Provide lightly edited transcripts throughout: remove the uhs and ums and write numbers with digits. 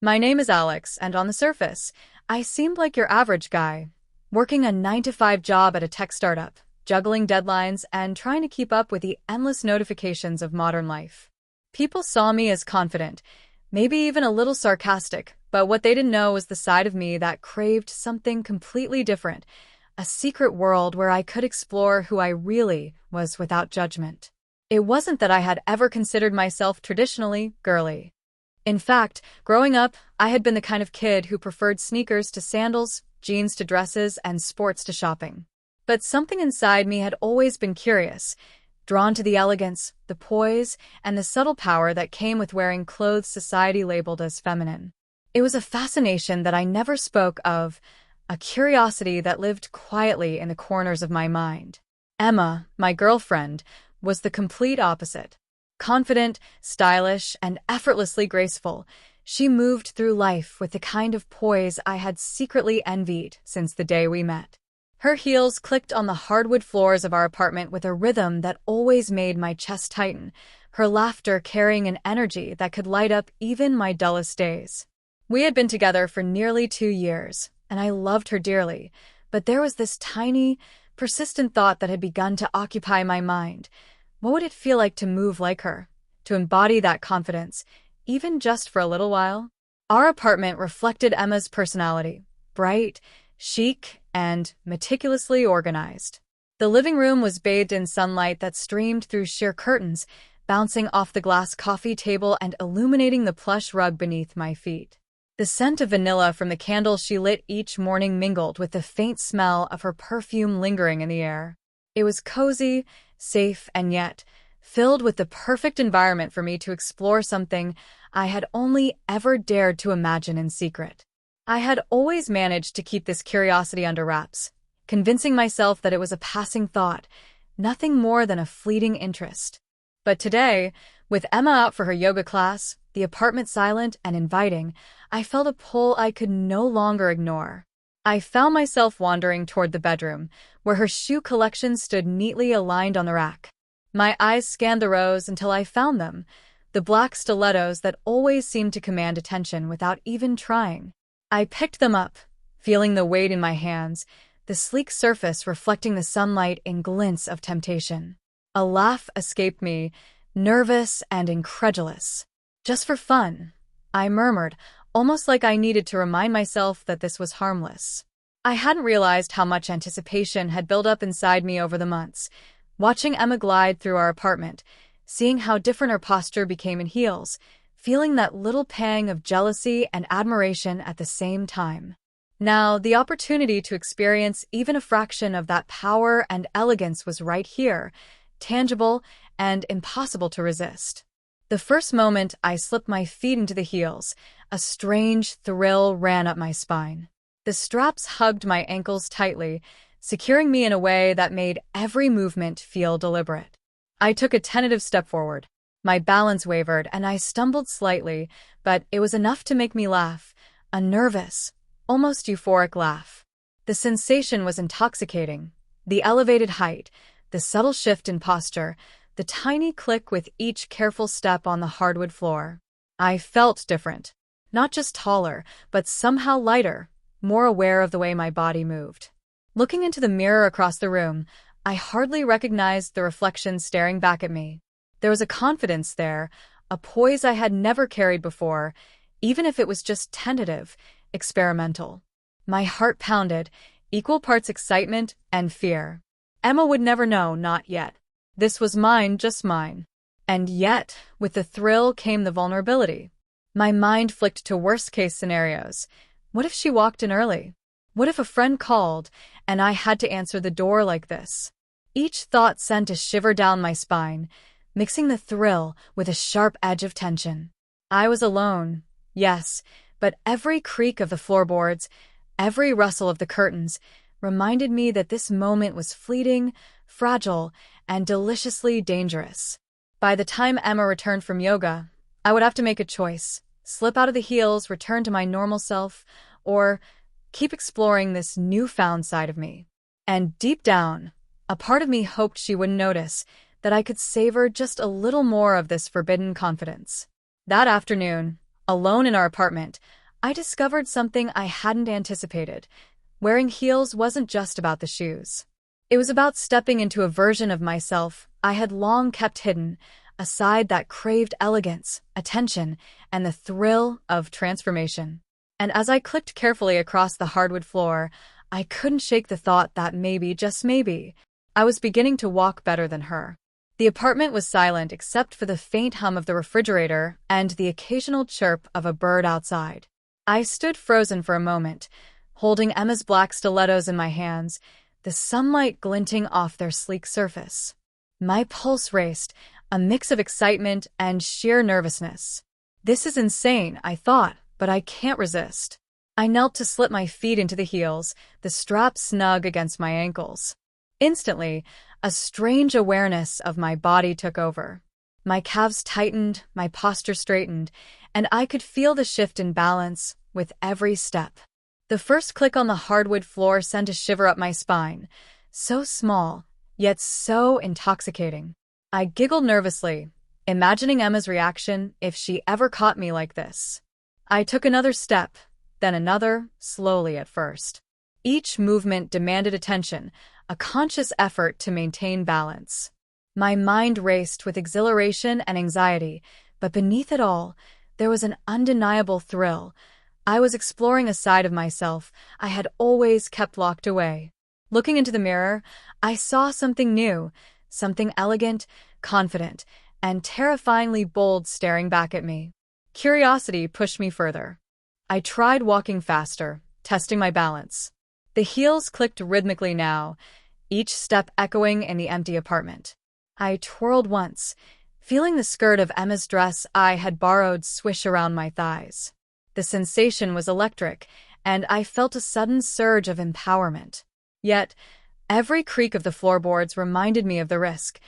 My name is Alex, and on the surface, I seemed like your average guy, working a 9-to-5 job at a tech startup, juggling deadlines, and trying to keep up with the endless notifications of modern life. People saw me as confident, maybe even a little sarcastic, but what they didn't know was the side of me that craved something completely different, a secret world where I could explore who I really was without judgment. It wasn't that I had ever considered myself traditionally girly. In fact, growing up, I had been the kind of kid who preferred sneakers to sandals, jeans to dresses, and sports to shopping. But something inside me had always been curious, drawn to the elegance, the poise, and the subtle power that came with wearing clothes society labeled as feminine. It was a fascination that I never spoke of, a curiosity that lived quietly in the corners of my mind. Emma, my girlfriend, was the complete opposite. Confident, stylish, and effortlessly graceful, she moved through life with the kind of poise I had secretly envied since the day we met. Her heels clicked on the hardwood floors of our apartment with a rhythm that always made my chest tighten, her laughter carrying an energy that could light up even my dullest days. We had been together for nearly 2 years, and I loved her dearly, but there was this tiny, persistent thought that had begun to occupy my mind. What would it feel like to move like her, to embody that confidence, even just for a little while? Our apartment reflected Emma's personality, bright, chic, and meticulously organized. The living room was bathed in sunlight that streamed through sheer curtains, bouncing off the glass coffee table and illuminating the plush rug beneath my feet. The scent of vanilla from the candles she lit each morning mingled with the faint smell of her perfume lingering in the air. It was cozy, safe, and yet filled with the perfect environment for me to explore something I had only ever dared to imagine in secret. I had always managed to keep this curiosity under wraps, convincing myself that it was a passing thought, nothing more than a fleeting interest. But today, with Emma out for her yoga class, the apartment silent and inviting, I felt a pull I could no longer ignore. I found myself wandering toward the bedroom, where her shoe collection stood neatly aligned on the rack. My eyes scanned the rows until I found them, the black stilettos that always seemed to command attention without even trying. I picked them up, feeling the weight in my hands, the sleek surface reflecting the sunlight in glints of temptation. A laugh escaped me, nervous and incredulous. "Just for fun," I murmured, almost like I needed to remind myself that this was harmless. I hadn't realized how much anticipation had built up inside me over the months, watching Emma glide through our apartment, seeing how different her posture became in heels, feeling that little pang of jealousy and admiration at the same time. Now, the opportunity to experience even a fraction of that power and elegance was right here, tangible and impossible to resist. The first moment I slipped my feet into the heels, a strange thrill ran up my spine. The straps hugged my ankles tightly, securing me in a way that made every movement feel deliberate. I took a tentative step forward. My balance wavered and I stumbled slightly, but it was enough to make me laugh, a nervous, almost euphoric laugh. The sensation was intoxicating. The elevated height, the subtle shift in posture, the tiny click with each careful step on the hardwood floor. I felt different. Not just taller, but somehow lighter, more aware of the way my body moved. Looking into the mirror across the room, I hardly recognized the reflection staring back at me. There was a confidence there, a poise I had never carried before, even if it was just tentative, experimental. My heart pounded, equal parts excitement and fear. Emma would never know, not yet. This was mine, just mine. And yet, with the thrill came the vulnerability. My mind flicked to worst-case scenarios. What if she walked in early? What if a friend called, and I had to answer the door like this? Each thought sent a shiver down my spine, mixing the thrill with a sharp edge of tension. I was alone, yes, but every creak of the floorboards, every rustle of the curtains, reminded me that this moment was fleeting, fragile, and deliciously dangerous. By the time Emma returned from yoga, I would have to make a choice: slip out of the heels, return to my normal self, or keep exploring this newfound side of me. And deep down, a part of me hoped she wouldn't notice, that I could savor just a little more of this forbidden confidence. That afternoon, alone in our apartment, I discovered something I hadn't anticipated. Wearing heels wasn't just about the shoes. It was about stepping into a version of myself I had long kept hidden, a side that craved elegance, attention, and the thrill of transformation. And as I clicked carefully across the hardwood floor, I couldn't shake the thought that maybe, just maybe, I was beginning to walk better than her. The apartment was silent except for the faint hum of the refrigerator and the occasional chirp of a bird outside. I stood frozen for a moment, holding Emma's black stilettos in my hands, the sunlight glinting off their sleek surface. My pulse raced, a mix of excitement and sheer nervousness. This is insane, I thought, but I can't resist. I knelt to slip my feet into the heels, the straps snug against my ankles. Instantly, a strange awareness of my body took over. My calves tightened, my posture straightened, and I could feel the shift in balance with every step. The first click on the hardwood floor sent a shiver up my spine, so small, yet so intoxicating. I giggled nervously, imagining Emma's reaction if she ever caught me like this. I took another step, then another, slowly at first. Each movement demanded attention, a conscious effort to maintain balance. My mind raced with exhilaration and anxiety, but beneath it all, there was an undeniable thrill. I was exploring a side of myself I had always kept locked away. Looking into the mirror, I saw something new, something elegant, confident, and terrifyingly bold staring back at me. Curiosity pushed me further. I tried walking faster, testing my balance. The heels clicked rhythmically now, each step echoing in the empty apartment. I twirled once, feeling the skirt of Emma's dress I had borrowed swish around my thighs. The sensation was electric, and I felt a sudden surge of empowerment. Yet, every creak of the floorboards reminded me of the risk.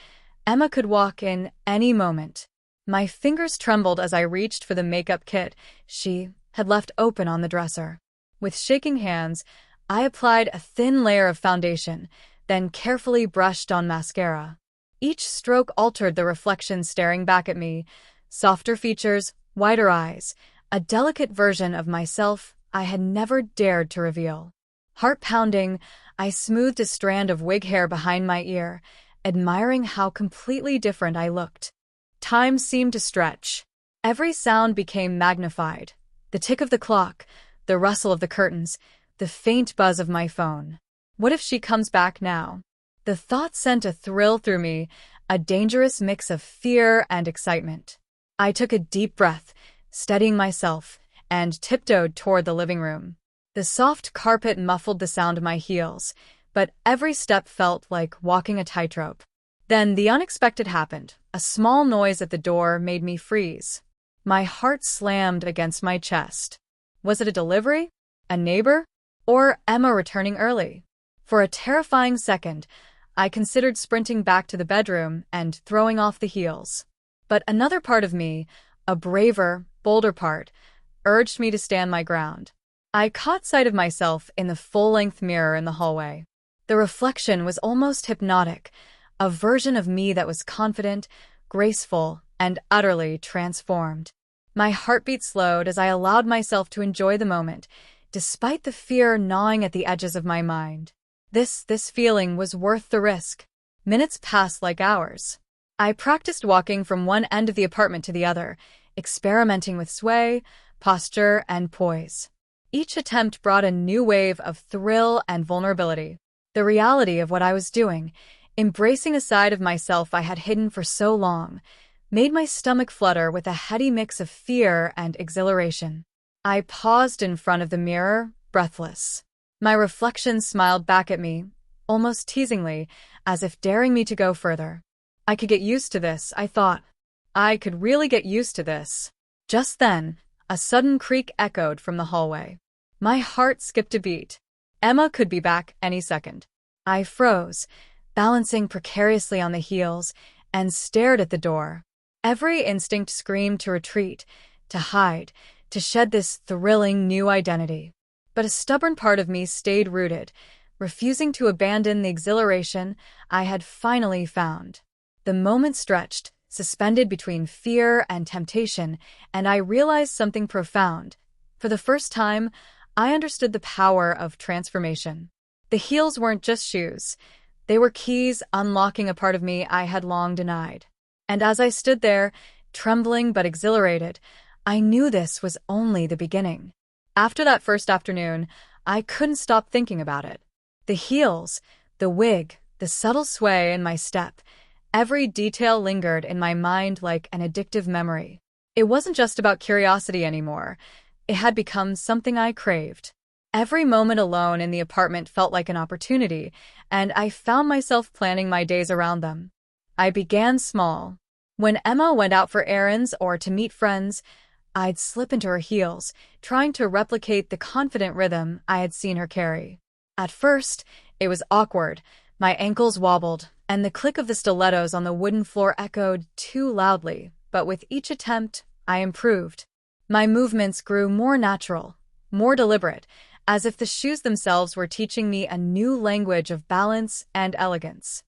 Emma could walk in any moment. My fingers trembled as I reached for the makeup kit she had left open on the dresser. With shaking hands, I applied a thin layer of foundation, then carefully brushed on mascara. Each stroke altered the reflection staring back at me, softer features, wider eyes, a delicate version of myself I had never dared to reveal. Heart pounding, I smoothed a strand of wig hair behind my ear, admiring how completely different I looked. Time seemed to stretch. Every sound became magnified. The tick of the clock, the rustle of the curtains, the faint buzz of my phone. What if she comes back now? The thought sent a thrill through me, a dangerous mix of fear and excitement. I took a deep breath, steadying myself, and tiptoed toward the living room. The soft carpet muffled the sound of my heels, but every step felt like walking a tightrope. Then the unexpected happened. A small noise at the door made me freeze. My heart slammed against my chest. Was it a delivery? A neighbor? Or Emma returning early? For a terrifying second, I considered sprinting back to the bedroom and throwing off the heels. But another part of me, a braver, bolder part, urged me to stand my ground. I caught sight of myself in the full-length mirror in the hallway. The reflection was almost hypnotic, a version of me that was confident, graceful, and utterly transformed. My heartbeat slowed as I allowed myself to enjoy the moment, despite the fear gnawing at the edges of my mind. This feeling was worth the risk. Minutes passed like hours. I practiced walking from one end of the apartment to the other, experimenting with sway, posture, and poise. Each attempt brought a new wave of thrill and vulnerability. The reality of what I was doing, embracing a side of myself I had hidden for so long, made my stomach flutter with a heady mix of fear and exhilaration. I paused in front of the mirror, breathless. My reflection smiled back at me, almost teasingly, as if daring me to go further. I could get used to this, I thought. I could really get used to this. Just then, a sudden creak echoed from the hallway. My heart skipped a beat. Emma could be back any second. I froze, balancing precariously on the heels, and stared at the door. Every instinct screamed to retreat, to hide, to shed this thrilling new identity. But a stubborn part of me stayed rooted, refusing to abandon the exhilaration I had finally found. The moment stretched, suspended between fear and temptation, and I realized something profound. For the first time, I understood the power of transformation. The heels weren't just shoes. They were keys unlocking a part of me I had long denied. And as I stood there, trembling but exhilarated, I knew this was only the beginning. After that first afternoon, I couldn't stop thinking about it. The heels, the wig, the subtle sway in my step, every detail lingered in my mind like an addictive memory. It wasn't just about curiosity anymore. It had become something I craved. Every moment alone in the apartment felt like an opportunity, and I found myself planning my days around them. I began small. When Emma went out for errands or to meet friends, I'd slip into her heels, trying to replicate the confident rhythm I had seen her carry. At first, it was awkward. My ankles wobbled, and the click of the stilettos on the wooden floor echoed too loudly, but with each attempt, I improved. My movements grew more natural, more deliberate, as if the shoes themselves were teaching me a new language of balance and elegance.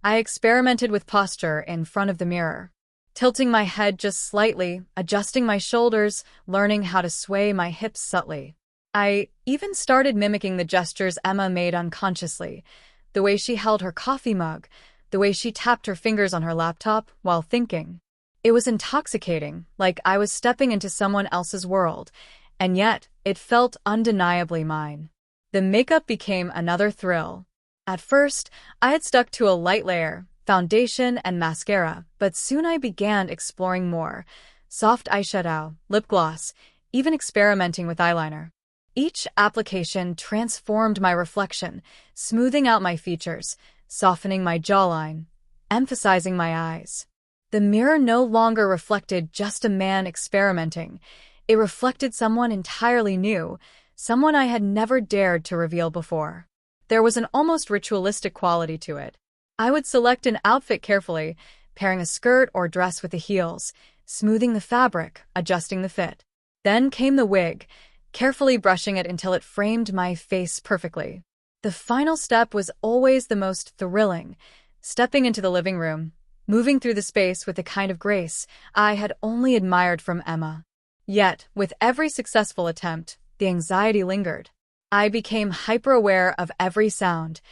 I experimented with posture in front of the mirror, tilting my head just slightly, adjusting my shoulders, learning how to sway my hips subtly. I even started mimicking the gestures Emma made unconsciously, the way she held her coffee mug, the way she tapped her fingers on her laptop while thinking. It was intoxicating, like I was stepping into someone else's world, and yet it felt undeniably mine. The makeup became another thrill. At first, I had stuck to a light layer, foundation and mascara, but soon I began exploring more. Soft eyeshadow, lip gloss, even experimenting with eyeliner. Each application transformed my reflection, smoothing out my features, softening my jawline, emphasizing my eyes. The mirror no longer reflected just a man experimenting. It reflected someone entirely new, someone I had never dared to reveal before. There was an almost ritualistic quality to it. I would select an outfit carefully, pairing a skirt or dress with the heels, smoothing the fabric, adjusting the fit. Then came the wig, carefully brushing it until it framed my face perfectly. The final step was always the most thrilling, stepping into the living room, moving through the space with the kind of grace I had only admired from Emma. Yet, with every successful attempt, the anxiety lingered. I became hyper-aware of every sound,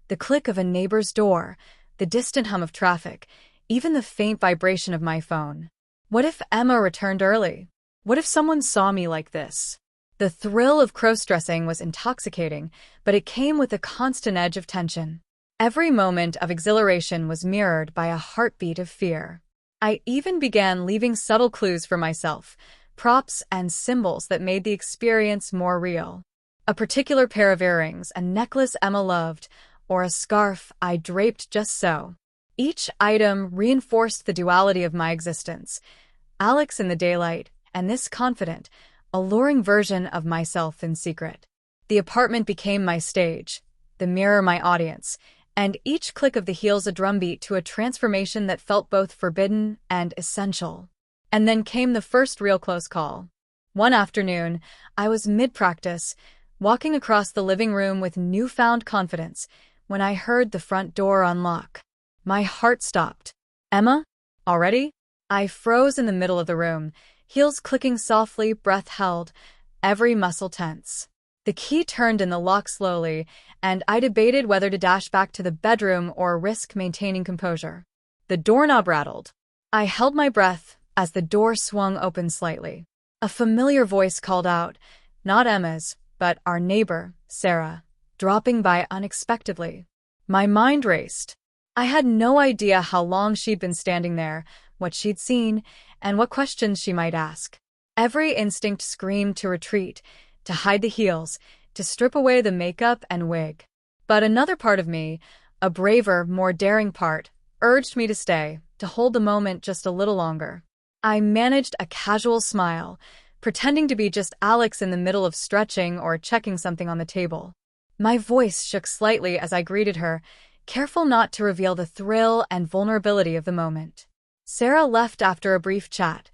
the click of a neighbor's door, the distant hum of traffic, even the faint vibration of my phone. What if Emma returned early? What if someone saw me like this? The thrill of crossdressing was intoxicating, but it came with a constant edge of tension. Every moment of exhilaration was mirrored by a heartbeat of fear. I even began leaving subtle clues for myself, props and symbols that made the experience more real. A particular pair of earrings, a necklace Emma loved, or a scarf I draped just so. Each item reinforced the duality of my existence, Alex in the daylight, and this confident, alluring version of myself in secret. The apartment became my stage, the mirror my audience, and each click of the heels a drumbeat to a transformation that felt both forbidden and essential. And then came the first real close call. One afternoon, I was mid-practice, walking across the living room with newfound confidence, when I heard the front door unlock. My heart stopped. Emma? Already? I froze in the middle of the room, heels clicking softly, breath held, every muscle tense. The key turned in the lock slowly, and I debated whether to dash back to the bedroom or risk maintaining composure. The doorknob rattled. I held my breath as the door swung open slightly. A familiar voice called out, not Emma's, but our neighbor, Sarah, dropping by unexpectedly. My mind raced. I had no idea how long she'd been standing there, what she'd seen, and what questions she might ask. Every instinct screamed to retreat, to hide the heels, to strip away the makeup and wig. But another part of me, a braver, more daring part, urged me to stay, to hold the moment just a little longer. I managed a casual smile, pretending to be just Alex in the middle of stretching or checking something on the table. My voice shook slightly as I greeted her, careful not to reveal the thrill and vulnerability of the moment. Sarah left after a brief chat,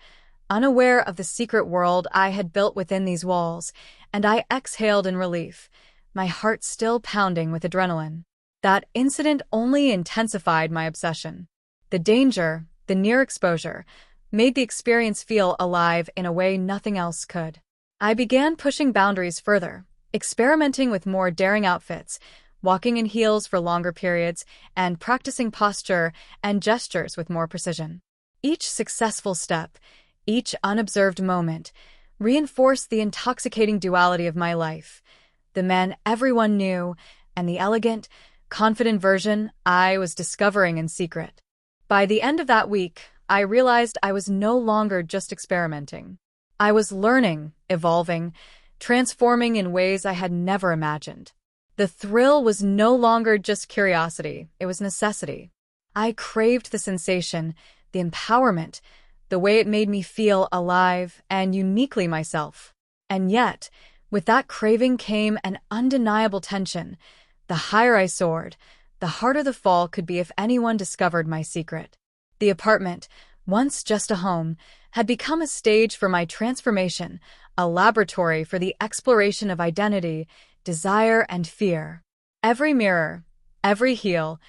unaware of the secret world I had built within these walls, and I exhaled in relief, my heart still pounding with adrenaline. That incident only intensified my obsession. The danger, the near exposure, made the experience feel alive in a way nothing else could. I began pushing boundaries further, experimenting with more daring outfits, walking in heels for longer periods, and practicing posture and gestures with more precision. Each successful step, each unobserved moment, reinforced the intoxicating duality of my life. The man everyone knew, and the elegant, confident version I was discovering in secret. By the end of that week, I realized I was no longer just experimenting. I was learning, evolving, transforming in ways I had never imagined. The thrill was no longer just curiosity, it was necessity. I craved the sensation, the empowerment, the way it made me feel alive and uniquely myself. And yet, with that craving came an undeniable tension. The higher I soared, the harder the fall could be if anyone discovered my secret. The apartment, once just a home, had become a stage for my transformation, a laboratory for the exploration of identity, desire, and fear. Every mirror, every heel,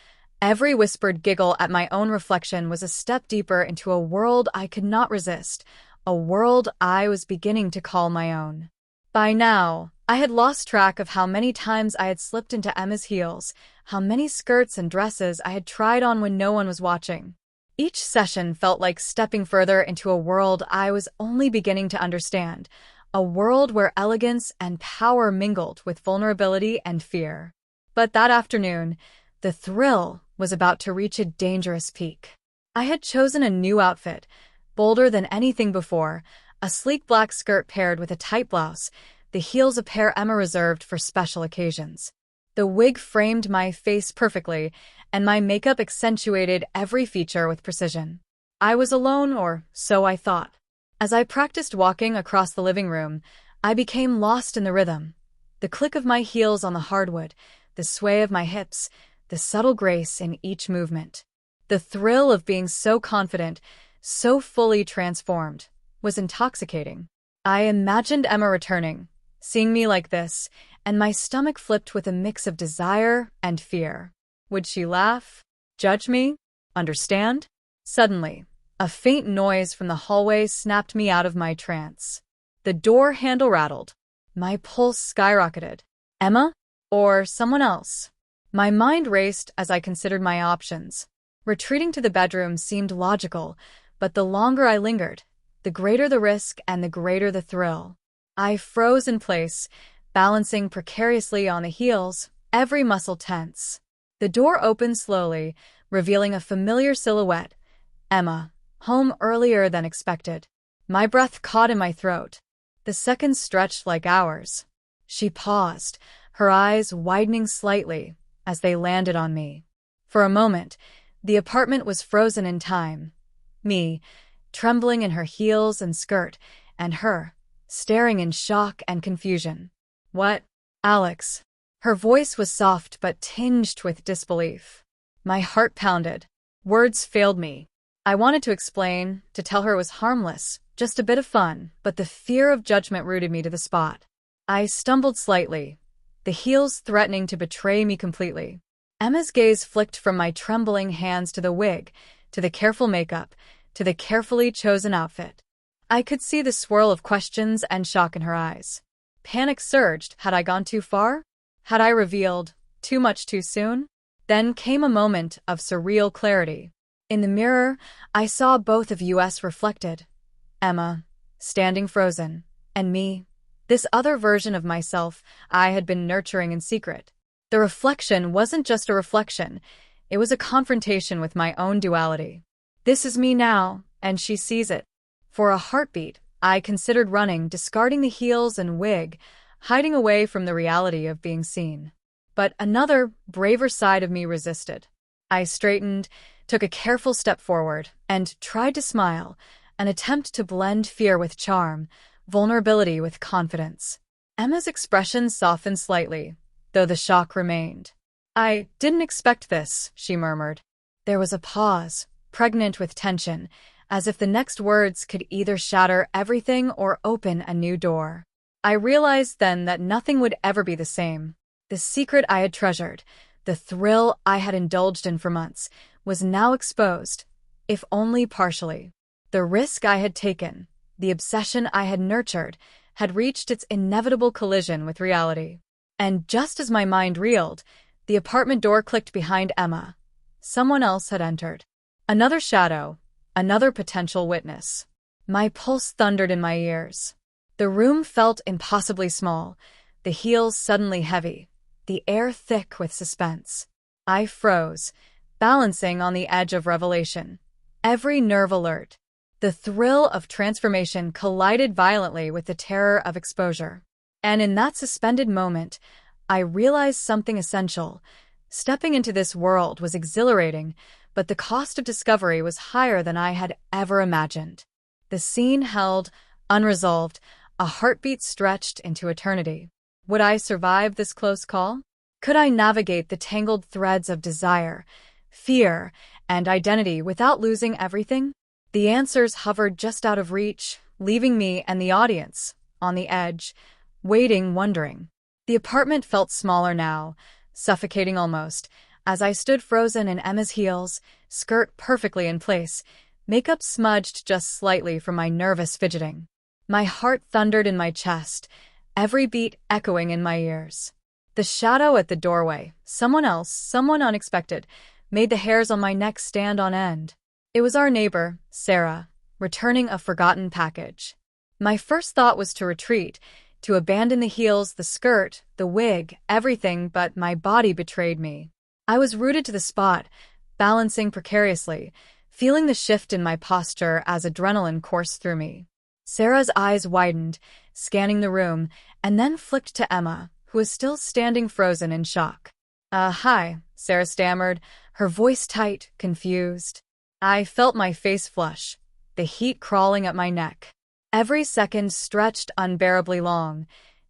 every whispered giggle at my own reflection was a step deeper into a world I could not resist, a world I was beginning to call my own. By now, I had lost track of how many times I had slipped into Emma's heels, how many skirts and dresses I had tried on when no one was watching. Each session felt like stepping further into a world I was only beginning to understand, a world where elegance and power mingled with vulnerability and fear. But that afternoon, the thrill was about to reach a dangerous peak. I had chosen a new outfit, bolder than anything before, a sleek black skirt paired with a tight blouse, the heels a pair Emma reserved for special occasions. The wig framed my face perfectly, and my makeup accentuated every feature with precision. I was alone, or so I thought. As I practiced walking across the living room, I became lost in the rhythm. The click of my heels on the hardwood, the sway of my hips, the subtle grace in each movement. The thrill of being so confident, so fully transformed, was intoxicating. I imagined Emma returning, seeing me like this, and my stomach flipped with a mix of desire and fear. Would she laugh? Judge me? Understand? Suddenly, a faint noise from the hallway snapped me out of my trance. The door handle rattled. My pulse skyrocketed. Emma? Or someone else? My mind raced as I considered my options. Retreating to the bedroom seemed logical, but the longer I lingered, the greater the risk and the greater the thrill. I froze in place, balancing precariously on the heels, every muscle tense. The door opened slowly, revealing a familiar silhouette. Emma, home earlier than expected. My breath caught in my throat. The seconds stretched like hours. She paused, her eyes widening slightly as they landed on me. For a moment, the apartment was frozen in time. Me, trembling in her heels and skirt, and her, staring in shock and confusion. What? Alex. Her voice was soft but tinged with disbelief. My heart pounded. Words failed me. I wanted to explain, to tell her it was harmless, just a bit of fun, but the fear of judgment rooted me to the spot. I stumbled slightly, the heels threatening to betray me completely. Emma's gaze flicked from my trembling hands to the wig, to the careful makeup, to the carefully chosen outfit. I could see the swirl of questions and shock in her eyes. Panic surged. Had I gone too far? Had I revealed too much too soon? Then came a moment of surreal clarity. In the mirror, I saw both of us reflected. Emma, standing frozen, and me, this other version of myself I had been nurturing in secret. The reflection wasn't just a reflection, it was a confrontation with my own duality. This is me now, and she sees it. For a heartbeat, I considered running, discarding the heels and wig, hiding away from the reality of being seen. But another, braver side of me resisted. I straightened, took a careful step forward, and tried to smile, an attempt to blend fear with charm, vulnerability with confidence. Emma's expression softened slightly, though the shock remained. I didn't expect this, she murmured. There was a pause, pregnant with tension, as if the next words could either shatter everything or open a new door. I realized then that nothing would ever be the same. The secret I had treasured, the thrill I had indulged in for months, was now exposed, if only partially. The risk I had taken, the obsession I had nurtured, had reached its inevitable collision with reality. And just as my mind reeled, the apartment door clicked behind Emma. Someone else had entered. Another shadow, another potential witness. My pulse thundered in my ears. The room felt impossibly small, the heels suddenly heavy, the air thick with suspense. I froze, balancing on the edge of revelation, every nerve alert. The thrill of transformation collided violently with the terror of exposure. And in that suspended moment, I realized something essential. Stepping into this world was exhilarating, but the cost of discovery was higher than I had ever imagined. The scene held, unresolved, a heartbeat stretched into eternity. Would I survive this close call? Could I navigate the tangled threads of desire, fear, and identity without losing everything? The answers hovered just out of reach, leaving me and the audience on the edge, waiting, wondering. The apartment felt smaller now, suffocating almost, as I stood frozen in Emma's heels, skirt perfectly in place, makeup smudged just slightly from my nervous fidgeting. My heart thundered in my chest, every beat echoing in my ears. The shadow at the doorway, someone else, someone unexpected, made the hairs on my neck stand on end. It was our neighbor, Sarah, returning a forgotten package. My first thought was to retreat, to abandon the heels, the skirt, the wig, everything, but my body betrayed me. I was rooted to the spot, balancing precariously, feeling the shift in my posture as adrenaline coursed through me. Sarah's eyes widened, scanning the room, and then flicked to Emma, who was still standing frozen in shock. Hi, Sarah stammered, her voice tight, confused. I felt my face flush, the heat crawling up my neck. Every second stretched unbearably long,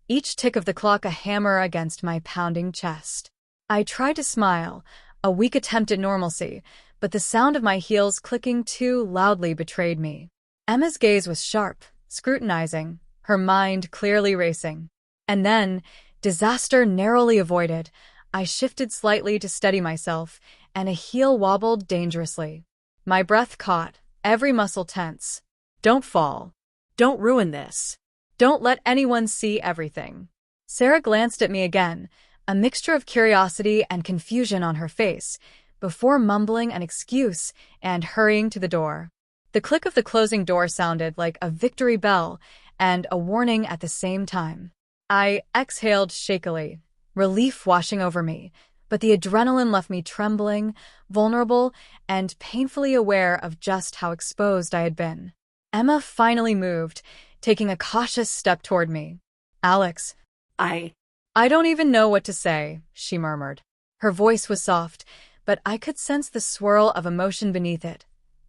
each tick of the clock a hammer against my pounding chest. I tried to smile, a weak attempt at normalcy, but the sound of my heels clicking too loudly betrayed me. Emma's gaze was sharp, scrutinizing, her mind clearly racing. And then, disaster narrowly avoided, I shifted slightly to steady myself, and a heel wobbled dangerously. My breath caught, every muscle tense. Don't fall. Don't ruin this. Don't let anyone see everything. Sarah glanced at me again, a mixture of curiosity and confusion on her face, before mumbling an excuse and hurrying to the door. The click of the closing door sounded like a victory bell and a warning at the same time. I exhaled shakily, relief washing over me, but the adrenaline left me trembling, vulnerable, and painfully aware of just how exposed I had been. Emma finally moved, taking a cautious step toward me. Alex. I don't even know what to say, she murmured. Her voice was soft, but I could sense the swirl of emotion beneath it.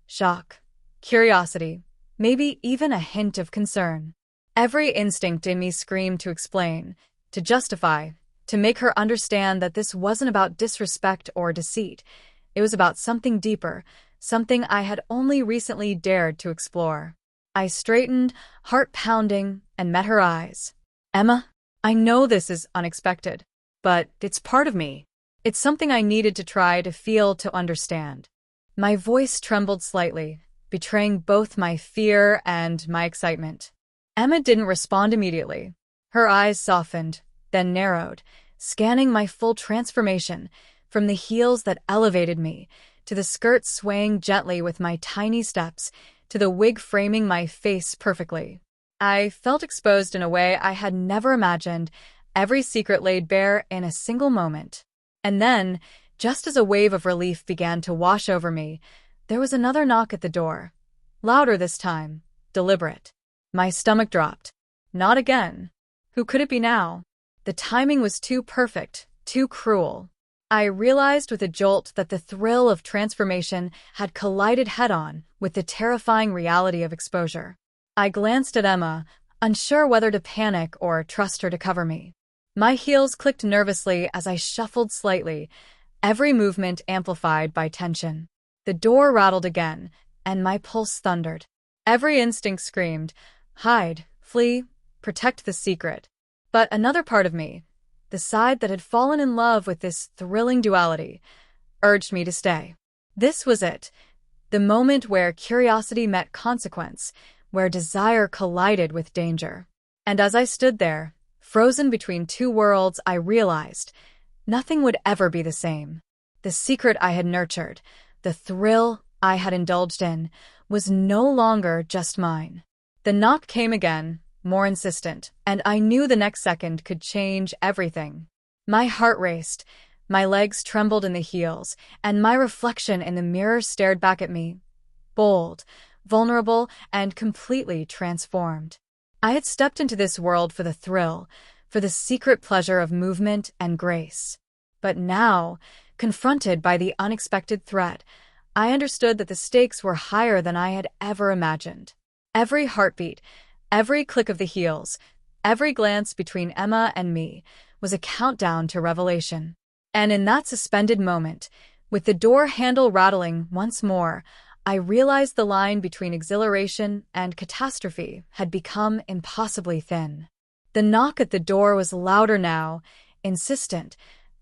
Shock, curiosity, maybe even a hint of concern. Every instinct in me screamed to explain, to justify, to make her understand that this wasn't about disrespect or deceit. It was about something deeper, something I had only recently dared to explore. I straightened, heart pounding, and met her eyes. Emma, I know this is unexpected, but it's part of me. It's something I needed to try to feel, to understand. My voice trembled slightly, betraying both my fear and my excitement. Emma didn't respond immediately. Her eyes softened, then narrowed, scanning my full transformation, from the heels that elevated me, to the skirt swaying gently with my tiny steps, to the wig framing my face perfectly. I felt exposed in a way I had never imagined, every secret laid bare in a single moment. And then, just as a wave of relief began to wash over me, there was another knock at the door. Louder this time, deliberate. My stomach dropped. Not again. Who could it be now? The timing was too perfect, too cruel. I realized with a jolt that the thrill of transformation had collided head-on with the terrifying reality of exposure. I glanced at Emma, unsure whether to panic or trust her to cover me. My heels clicked nervously as I shuffled slightly, every movement amplified by tension. The door rattled again, and my pulse thundered. Every instinct screamed, hide, flee, protect the secret. But another part of me, the side that had fallen in love with this thrilling duality, urged me to stay. This was it, the moment where curiosity met consequence, where desire collided with danger. And as I stood there, frozen between two worlds, I realized nothing would ever be the same. The secret I had nurtured, the thrill I had indulged in, was no longer just mine. The knock came again, more insistent, and I knew the next second could change everything. My heart raced, my legs trembled in the heels, and my reflection in the mirror stared back at me, bold, vulnerable, and completely transformed. I had stepped into this world for the thrill, for the secret pleasure of movement and grace. But now, confronted by the unexpected threat, I understood that the stakes were higher than I had ever imagined. Every heartbeat, every click of the heels, every glance between Emma and me was a countdown to revelation. And in that suspended moment, with the door handle rattling once more, I realized the line between exhilaration and catastrophe had become impossibly thin. The knock at the door was louder now, insistent,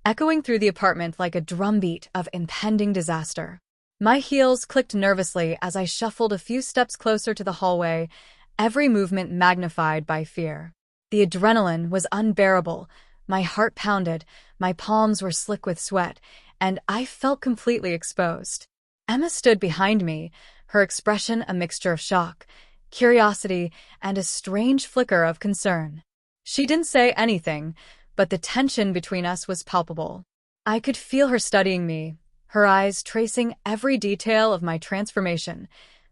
echoing through the apartment like a drumbeat of impending disaster. My heels clicked nervously as I shuffled a few steps closer to the hallway, every movement magnified by fear. The adrenaline was unbearable, my heart pounded, my palms were slick with sweat, and I felt completely exposed. Emma stood behind me, her expression a mixture of shock, curiosity, and a strange flicker of concern. She didn't say anything, but the tension between us was palpable. I could feel her studying me, her eyes tracing every detail of my transformation,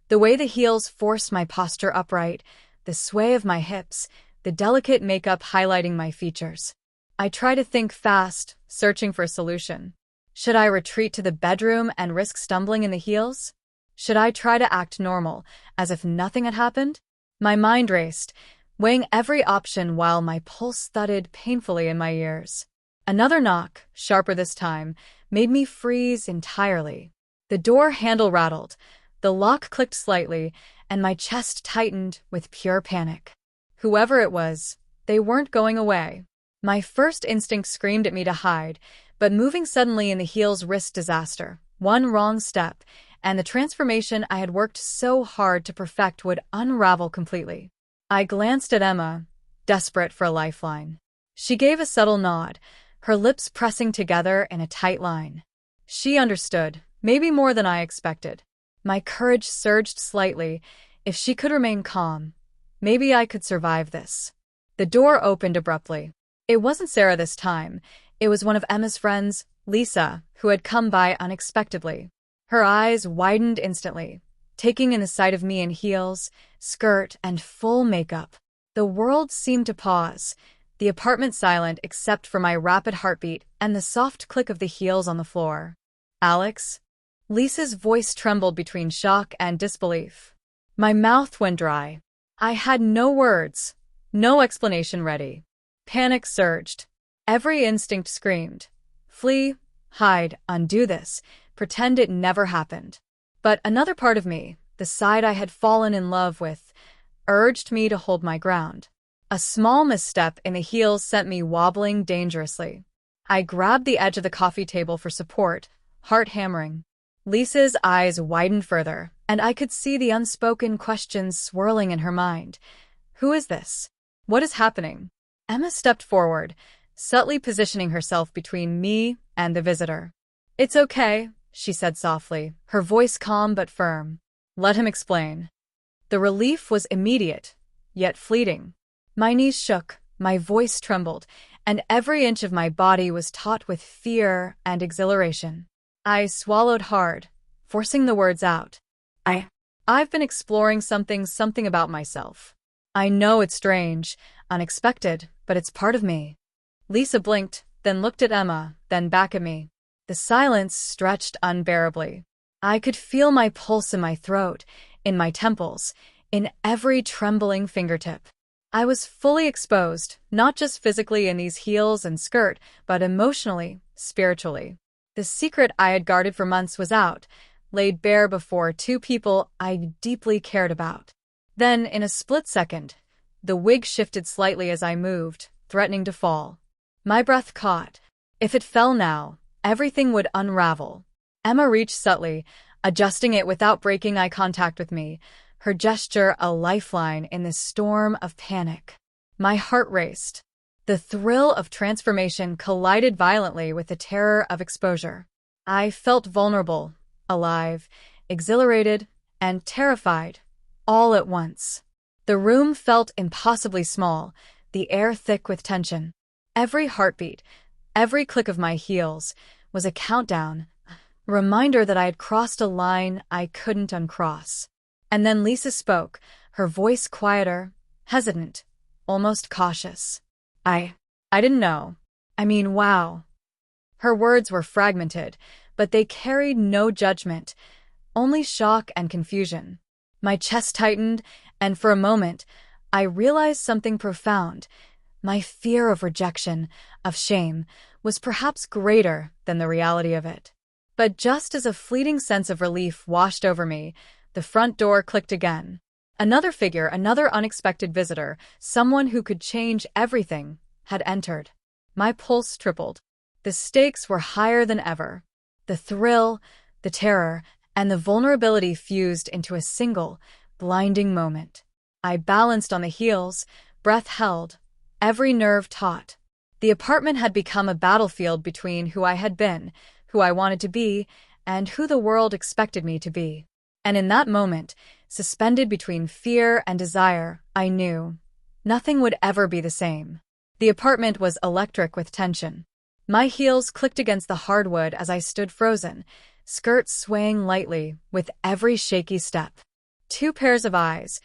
the way the heels forced my posture upright, the sway of my hips, the delicate makeup highlighting my features. I tried to think fast, searching for a solution. Should I retreat to the bedroom and risk stumbling in the heels? Should I try to act normal, as if nothing had happened? My mind raced, weighing every option while my pulse thudded painfully in my ears. Another knock, sharper this time, made me freeze entirely. The door handle rattled, the lock clicked slightly, and my chest tightened with pure panic. Whoever it was, they weren't going away. My first instinct screamed at me to hide, but moving suddenly in the heels risked disaster. One wrong step, and the transformation I had worked so hard to perfect would unravel completely. I glanced at Emma, desperate for a lifeline. She gave a subtle nod, her lips pressing together in a tight line. She understood, maybe more than I expected. My courage surged slightly. If she could remain calm, maybe I could survive this. The door opened abruptly. It wasn't Sarah this time. It was one of Emma's friends, Lisa, who had come by unexpectedly. Her eyes widened instantly, taking in the sight of me in heels, skirt, and full makeup. The world seemed to pause, the apartment silent except for my rapid heartbeat and the soft click of the heels on the floor. "Alex?" Lisa's voice trembled between shock and disbelief. My mouth went dry. I had no words, no explanation ready. Panic surged. Every instinct screamed, "Flee, hide, undo this, pretend it never happened." But another part of me, the side I had fallen in love with, urged me to hold my ground. A small misstep in the heels sent me wobbling dangerously. I grabbed the edge of the coffee table for support, heart hammering. Lisa's eyes widened further, and I could see the unspoken questions swirling in her mind. Who is this? What is happening? Emma stepped forward, subtly positioning herself between me and the visitor. "It's okay," she said softly, her voice calm but firm. "Let him explain." The relief was immediate, yet fleeting. My knees shook, my voice trembled, and every inch of my body was taut with fear and exhilaration. I swallowed hard, forcing the words out. I've been exploring something about myself. I know it's strange, unexpected, but it's part of me. Lisa blinked, then looked at Emma, then back at me. The silence stretched unbearably. I could feel my pulse in my throat, in my temples, in every trembling fingertip. I was fully exposed, not just physically in these heels and skirt, but emotionally, spiritually. The secret I had guarded for months was out, laid bare before two people I deeply cared about. Then, in a split second, the wig shifted slightly as I moved, threatening to fall. My breath caught. If it fell now, everything would unravel. Emma reached subtly, adjusting it without breaking eye contact with me, her gesture a lifeline in this storm of panic. My heart raced. The thrill of transformation collided violently with the terror of exposure. I felt vulnerable, alive, exhilarated, and terrified, all at once. The room felt impossibly small, the air thick with tension. Every heartbeat, every click of my heels, was a countdown, a reminder that I had crossed a line I couldn't uncross. And then Lisa spoke, her voice quieter, hesitant, almost cautious. I didn't know. I mean, wow. Her words were fragmented, but they carried no judgment, only shock and confusion. My chest tightened, and for a moment, I realized something profound. My fear of rejection, of shame, was perhaps greater than the reality of it. But just as a fleeting sense of relief washed over me, the front door clicked again. Another figure, another unexpected visitor, someone who could change everything, had entered. My pulse tripled. The stakes were higher than ever. The thrill, the terror, and the vulnerability fused into a single, blinding moment. I balanced on the heels, breath held, every nerve taut. The apartment had become a battlefield between who I had been, who I wanted to be, and who the world expected me to be. And in that moment, suspended between fear and desire, I knew nothing would ever be the same. The apartment was electric with tension. My heels clicked against the hardwood as I stood frozen, skirts swaying lightly with every shaky step. Two pairs of eyes,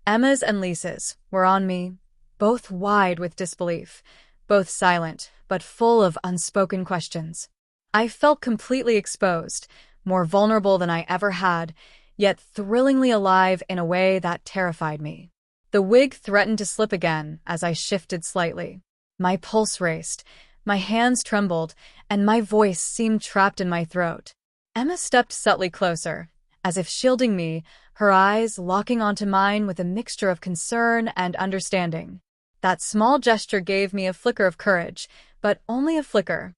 Emma's and Lisa's, were on me, both wide with disbelief, both silent, but full of unspoken questions. I felt completely exposed, more vulnerable than I ever had, yet thrillingly alive in a way that terrified me. The wig threatened to slip again as I shifted slightly. My pulse raced, my hands trembled, and my voice seemed trapped in my throat. Emma stepped subtly closer, as if shielding me, her eyes locking onto mine with a mixture of concern and understanding. That small gesture gave me a flicker of courage, but only a flicker.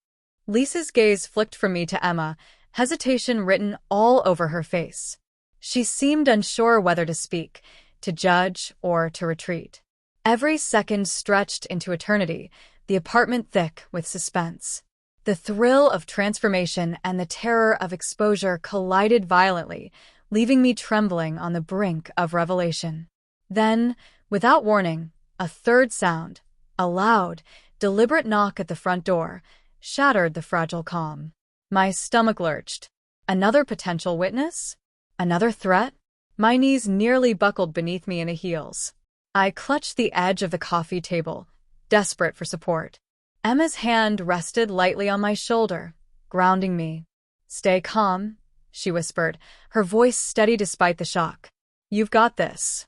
Lisa's gaze flicked from me to Emma, hesitation written all over her face. She seemed unsure whether to speak, to judge, or to retreat. Every second stretched into eternity, the apartment thick with suspense. The thrill of transformation and the terror of exposure collided violently, leaving me trembling on the brink of revelation. Then, without warning, a third sound, a loud, deliberate knock at the front door, shattered the fragile calm. My stomach lurched. Another potential witness? Another threat? My knees nearly buckled beneath me in the heels. I clutched the edge of the coffee table, desperate for support. Emma's hand rested lightly on my shoulder, grounding me. "Stay calm," she whispered, her voice steady despite the shock. "You've got this."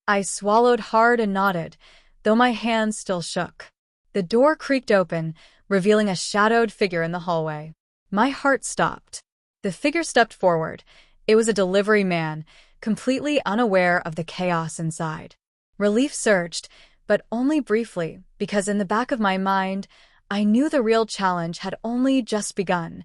I swallowed hard and nodded, though my hands still shook. The door creaked open, revealing a shadowed figure in the hallway. My heart stopped. The figure stepped forward. It was a delivery man, completely unaware of the chaos inside. Relief surged, but only briefly, because in the back of my mind, I knew the real challenge had only just begun,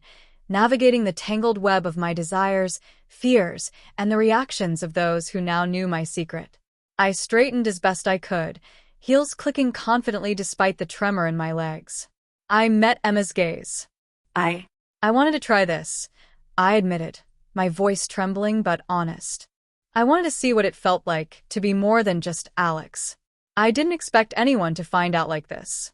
navigating the tangled web of my desires, fears, and the reactions of those who now knew my secret. I straightened as best I could, heels clicking confidently despite the tremor in my legs. I met Emma's gaze. I wanted to try this, I admitted, my voice trembling but honest. I wanted to see what it felt like to be more than just Alex. I didn't expect anyone to find out like this.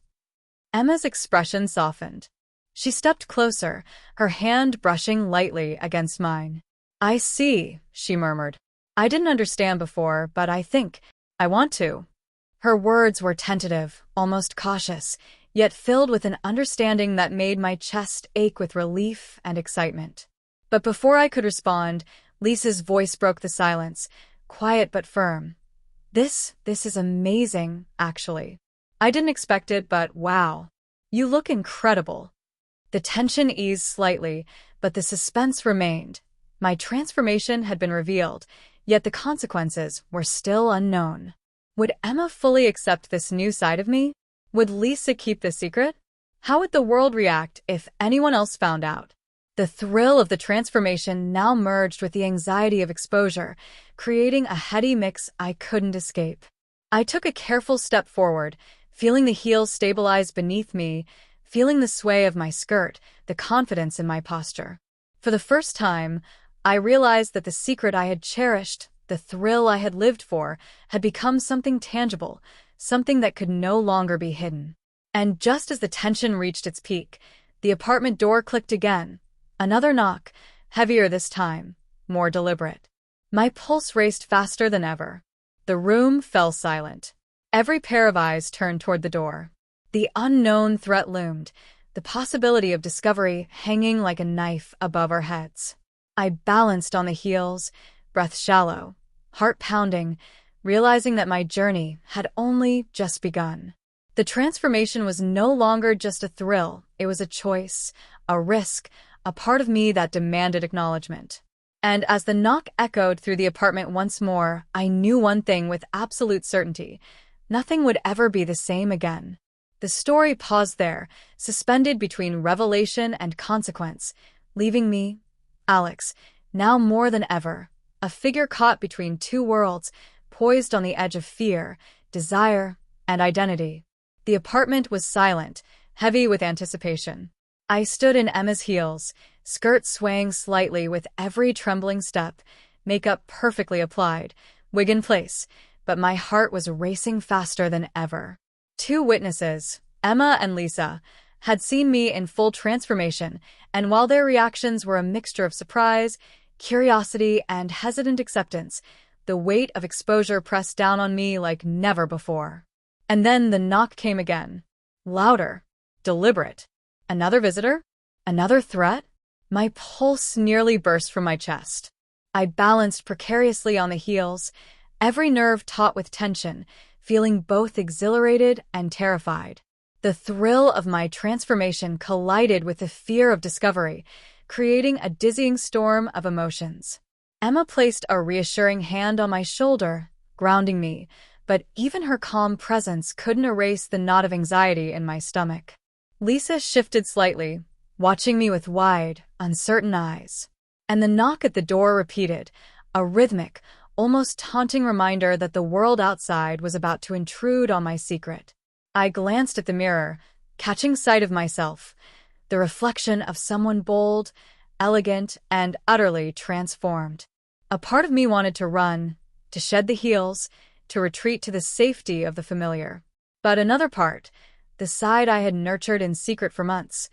Emma's expression softened. She stepped closer, her hand brushing lightly against mine. "I see," she murmured. "I didn't understand before, but I think I want to." Her words were tentative, almost cautious, yet filled with an understanding that made my chest ache with relief and excitement. But before I could respond, Lisa's voice broke the silence, quiet but firm. This is amazing, actually. I didn't expect it, but wow. You look incredible." The tension eased slightly, but the suspense remained. My transformation had been revealed, yet the consequences were still unknown. Would Emma fully accept this new side of me? Would Lisa keep the secret? How would the world react if anyone else found out? The thrill of the transformation now merged with the anxiety of exposure, creating a heady mix I couldn't escape. I took a careful step forward, feeling the heels stabilize beneath me, feeling the sway of my skirt, the confidence in my posture. For the first time, I realized that the secret I had cherished, the thrill I had lived for, had become something tangible, something that could no longer be hidden. And just as the tension reached its peak, the apartment door clicked again. Another knock, heavier this time, more deliberate. My pulse raced faster than ever. The room fell silent. Every pair of eyes turned toward the door. The unknown threat loomed, the possibility of discovery hanging like a knife above our heads. I balanced on the heels, breath shallow, heart pounding, realizing that my journey had only just begun. The transformation was no longer just a thrill, it was a choice, a risk, a part of me that demanded acknowledgement. And as the knock echoed through the apartment once more, I knew one thing with absolute certainty: nothing would ever be the same again. The story paused there, suspended between revelation and consequence, leaving me, Alex, now more than ever, a figure caught between two worlds, poised on the edge of fear, desire, and identity. The apartment was silent, heavy with anticipation. I stood in Emma's heels, skirt swaying slightly with every trembling step, makeup perfectly applied, wig in place, but my heart was racing faster than ever. Two witnesses, Emma and Lisa, had seen me in full transformation, and while their reactions were a mixture of surprise, curiosity, and hesitant acceptance, the weight of exposure pressed down on me like never before. And then the knock came again. Louder, deliberate. Another visitor? Another threat? My pulse nearly burst from my chest. I balanced precariously on the heels, every nerve taut with tension, feeling both exhilarated and terrified. The thrill of my transformation collided with the fear of discovery, creating a dizzying storm of emotions. Emma placed a reassuring hand on my shoulder, grounding me, but even her calm presence couldn't erase the knot of anxiety in my stomach. Lisa shifted slightly, watching me with wide, uncertain eyes. And the knock at the door repeated, a rhythmic, almost taunting reminder that the world outside was about to intrude on my secret. I glanced at the mirror, catching sight of myself, the reflection of someone bold, elegant, and utterly transformed. A part of me wanted to run, to shed the heels, to retreat to the safety of the familiar. But another part, the side I had nurtured in secret for months,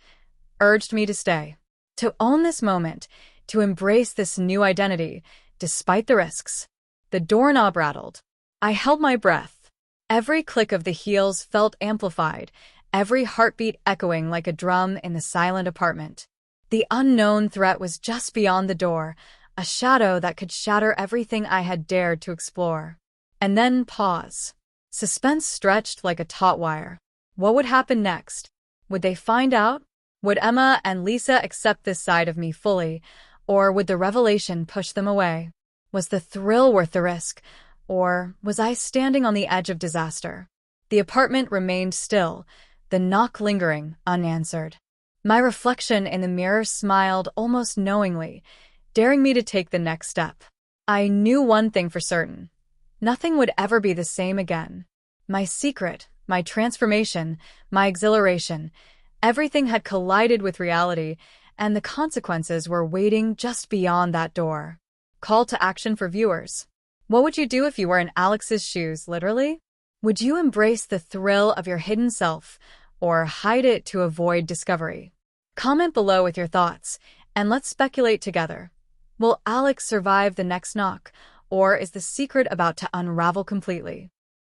urged me to stay, to own this moment, to embrace this new identity, despite the risks. The doorknob rattled. I held my breath. Every click of the heels felt amplified, every heartbeat echoing like a drum in the silent apartment. The unknown threat was just beyond the door, a shadow that could shatter everything I had dared to explore. And then pause. Suspense stretched like a taut wire. What would happen next? Would they find out? Would Emma and Lisa accept this side of me fully, or would the revelation push them away? Was the thrill worth the risk, or was I standing on the edge of disaster? The apartment remained still, the knock lingering, unanswered. My reflection in the mirror smiled almost knowingly, daring me to take the next step. I knew one thing for certain. Nothing would ever be the same again. My secret, my transformation, my exhilaration, everything had collided with reality, and the consequences were waiting just beyond that door. Call to action for viewers. What would you do if you were in Alex's shoes, literally? Would you embrace the thrill of your hidden self, or hide it to avoid discovery? Comment below with your thoughts, and let's speculate together. Will Alex survive the next knock, or is the secret about to unravel completely?